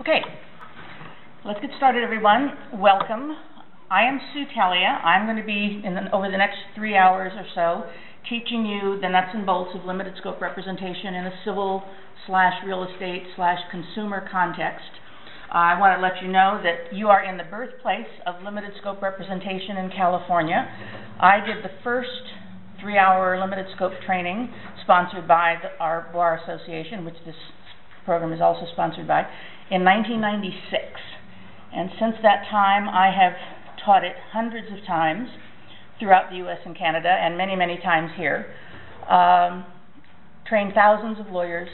Okay, let's get started, everyone. Welcome. I am Sue Talia. I'm going to be, over the next 3 hours or so, teaching you the nuts and bolts of limited scope representation in a civil/real estate/consumer context. I want to let you know that you are in the birthplace of limited scope representation in California. I did the first 3-hour limited scope training sponsored by our Bar Association, which this program is also sponsored by, in 1996. And since that time, I have taught it hundreds of times throughout the U.S. and Canada, and many, many times here. Trained thousands of lawyers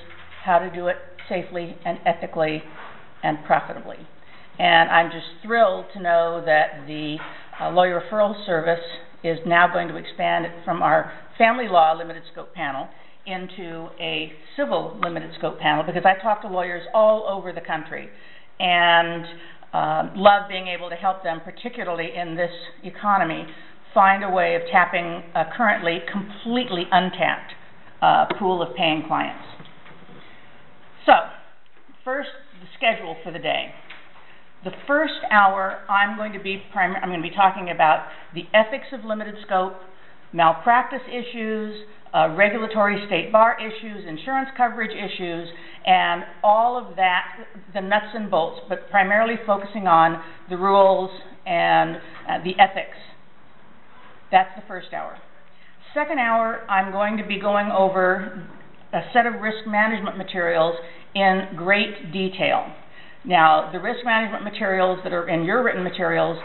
how to do it safely and ethically and profitably. And I'm just thrilled to know that the Lawyer Referral Service is now going to expand it from our family law limited scope panel into a civil limited scope panel, because I talk to lawyers all over the country and love being able to help them, particularly in this economy, find a way of tapping a currently completely untapped pool of paying clients. So, first, the schedule for the day. The first hour, I'm going to be talking about the ethics of limited scope, malpractice issues, regulatory state bar issues, insurance coverage issues, and all of that, the nuts and bolts, but primarily focusing on the rules and the ethics. That's the first hour. Second hour, I'm going to be going over a set of risk management materials in great detail. Now, the risk management materials that are in your written materials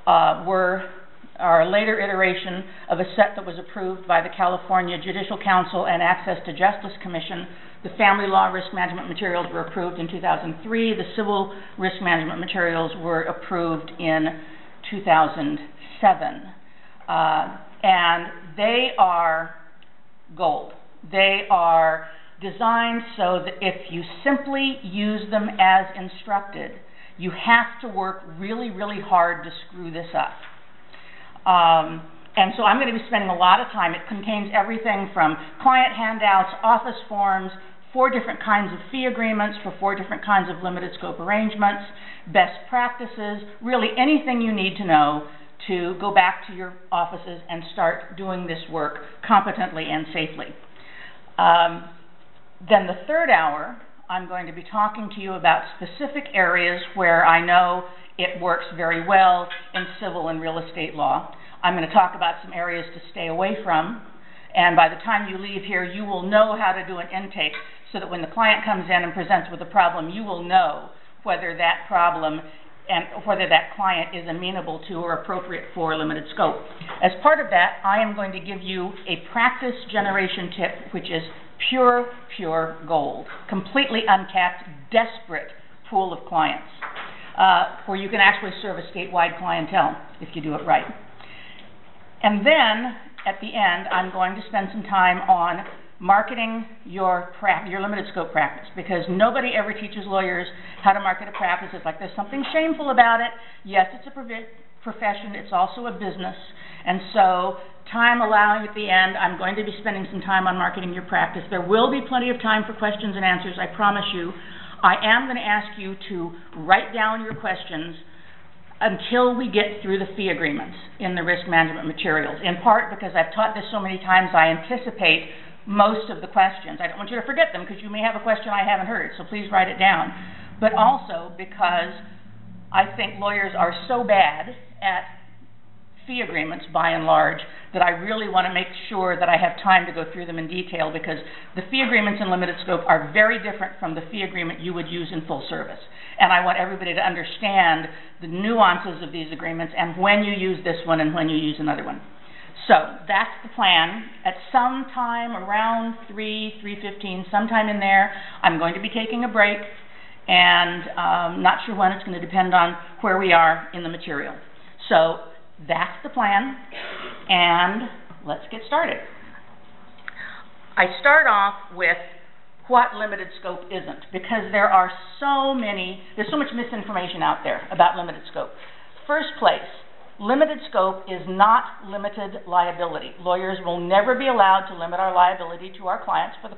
are a later iteration of a set that was approved by the California Judicial Council and Access to Justice Commission. The family law risk management materials were approved in 2003. The civil risk management materials were approved in 2007. And they are gold. They are designed so that if you simply use them as instructed, you have to work really, really hard to screw this up. And so I'm going to be spending a lot of time. It contains everything from client handouts, office forms, 4 different kinds of fee agreements for 4 different kinds of limited scope arrangements, best practices, really anything you need to know to go back to your offices and start doing this work competently and safely. Then the third hour, I'm going to be talking to you about specific areas where I know it works very well in civil and real estate law. I'm going to talk about some areas to stay away from, and by the time you leave here, you will know how to do an intake so that when the client comes in and presents with a problem, you will know whether that problem and whether that client is amenable to or appropriate for limited scope. As part of that, I am going to give you a practice generation tip, which is pure gold, completely untapped, desperate pool of clients, where you can actually serve a statewide clientele if you do it right. And then, at the end, I'm going to spend some time on marketing your limited scope practice, because nobody ever teaches lawyers how to market a practice. It's like there's something shameful about it. Yes, it's a profession. It's also a business. And so, time allowing at the end, I'm going to be spending some time on marketing your practice. There will be plenty of time for questions and answers, I promise you. I am going to ask you to write down your questions until we get through the fee agreements in the risk management materials, in part because I've taught this so many times I anticipate most of the questions. I don't want you to forget them because you may have a question I haven't heard, so please write it down. But also because I think lawyers are so bad at fee agreements by and large that I really want to make sure that I have time to go through them in detail, because the fee agreements in limited scope are very different from the fee agreement you would use in full service. And I want everybody to understand the nuances of these agreements and when you use this one and when you use another one. So that's the plan. At some time around 3:15, sometime in there, I'm going to be taking a break, and not sure when. It's going to depend on where we are in the material. So that's the plan, and let's get started. I start off with what limited scope isn't, because there's so much misinformation out there about limited scope. First place, limited scope is not limited liability. Lawyers will never be allowed to limit our liability to our clients for the